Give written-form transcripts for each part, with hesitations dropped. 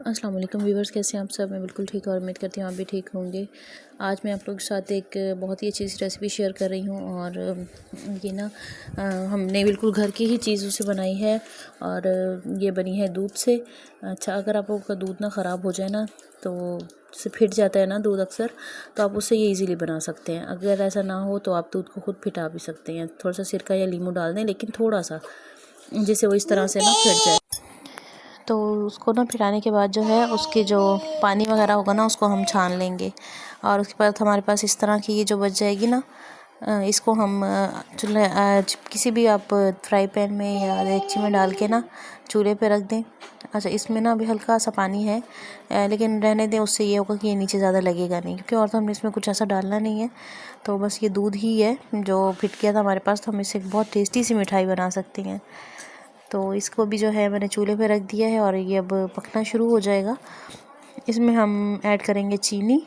अस्सलाम वालेकुम व्यूवर्स, कैसे हैं आप सब। मैं बिल्कुल ठीक और उम्मीद करती हूँ आप भी ठीक होंगे। आज मैं आप लोगों के साथ एक बहुत ही अच्छी सी रेसिपी शेयर कर रही हूँ और ये ना हमने बिल्कुल घर की ही चीज़ों से बनाई है और ये बनी है दूध से। अच्छा, अगर आप लोगों का दूध ना ख़राब हो जाए ना तो से फिट जाता है ना दूध अक्सर, तो आप उससे ये इजीली बना सकते हैं। अगर ऐसा ना हो तो आप दूध को खुद फिटा भी सकते हैं। थोड़ा सा सिरका या नींबू डाल दें, लेकिन थोड़ा सा, जिससे वो इस तरह से ना फिट जाए। तो उसको ना फिटाने के बाद जो है उसके जो पानी वगैरह होगा ना उसको हम छान लेंगे और उसके बाद हमारे पास इस तरह की ये जो बच जाएगी ना, इसको हम चूल्हे किसी भी आप फ्राई पैन में या देगची में डाल के ना चूल्हे पे रख दें। अच्छा, इसमें ना अभी हल्का सा पानी है, लेकिन रहने दें, उससे ये होगा कि ये नीचे ज़्यादा लगेगा नहीं, क्योंकि और तो हमने इसमें कुछ ऐसा डालना नहीं है। तो बस ये दूध ही है जो फिट किया था हमारे पास, तो हम इससे बहुत टेस्टी सी मिठाई बना सकते हैं। तो इसको भी जो है मैंने चूल्हे पे रख दिया है और ये अब पकना शुरू हो जाएगा। इसमें हम ऐड करेंगे चीनी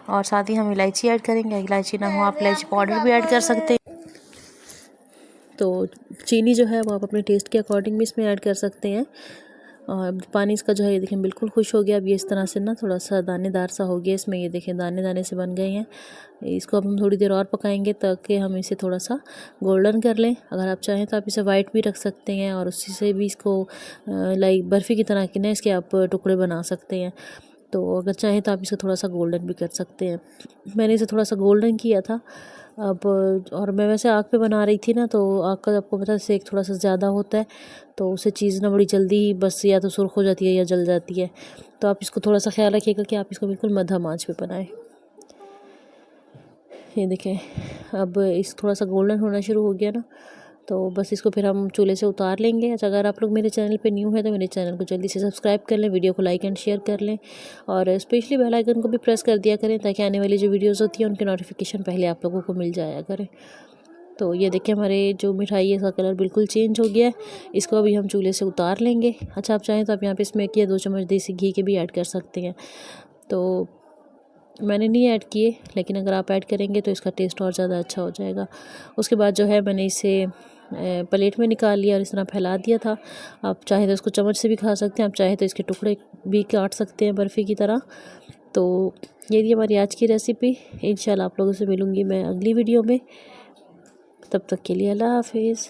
और साथ ही हम इलायची ऐड करेंगे। इलायची ना हो आप इलायची पाउडर भी ऐड कर सकते हैं। तो चीनी जो है वो आप अपने टेस्ट के अकॉर्डिंग भी इसमें ऐड कर सकते हैं। और पानी इसका जो है ये देखें बिल्कुल खुश हो गया। अब ये इस तरह से ना थोड़ा सा दानेदार सा हो गया, इसमें ये देखें दाने दाने से बन गए हैं। इसको अब हम थोड़ी देर और पकाएंगे ताकि हम इसे थोड़ा सा गोल्डन कर लें। अगर आप चाहें तो आप इसे वाइट भी रख सकते हैं और उसी से भी इसको लाइक बर्फ़ी की तरह की ना इसके आप टुकड़े बना सकते हैं। तो अगर चाहें तो आप इसे थोड़ा सा गोल्डन भी कर सकते हैं। मैंने इसे थोड़ा सा गोल्डन किया था। अब और मैं वैसे आग पे बना रही थी ना, तो आग का आपको पता है सेक थोड़ा सा ज़्यादा होता है, तो उससे चीज़ ना बड़ी जल्दी बस या तो सुर्ख हो जाती है या जल जाती है। तो आप इसको थोड़ा सा ख्याल रखिएगा कि आप इसको बिल्कुल मध्यम आंच पे बनाएं। ये देखें अब इस थोड़ा सा गोल्डन होना शुरू हो गया ना, तो बस इसको फिर हम चूल्हे से उतार लेंगे। अच्छा, अगर आप लोग मेरे चैनल पे न्यू है तो मेरे चैनल को जल्दी से सब्सक्राइब कर लें, वीडियो को लाइक एंड शेयर कर लें और स्पेशली बेल आइकन को भी प्रेस कर दिया करें ताकि आने वाली जो वीडियोस होती हैं उनके नोटिफिकेशन पहले आप लोगों को मिल जाया करें। तो ये देखिए हमारे जो मिठाई है इसका कलर बिल्कुल चेंज हो गया है। इसको अभी हम चूल्हे से उतार लेंगे। अच्छा, आप चाहें तो आप यहाँ पे इसमें 1 या 2 चम्मच देसी घी के भी ऐड कर सकते हैं। तो मैंने नहीं ऐड किए, लेकिन अगर आप ऐड करेंगे तो इसका टेस्ट और ज़्यादा अच्छा हो जाएगा। उसके बाद जो है मैंने इसे प्लेट में निकाल लिया और इस तरह फैला दिया था। आप चाहे तो इसको चम्मच से भी खा सकते हैं, आप चाहे तो इसके टुकड़े भी काट सकते हैं बर्फ़ी की तरह। तो ये थी हमारी आज की रेसिपी। इंशाल्लाह आप लोगों से मिलूँगी मैं अगली वीडियो में। तब तक के लिए अल्लाह हाफिज़।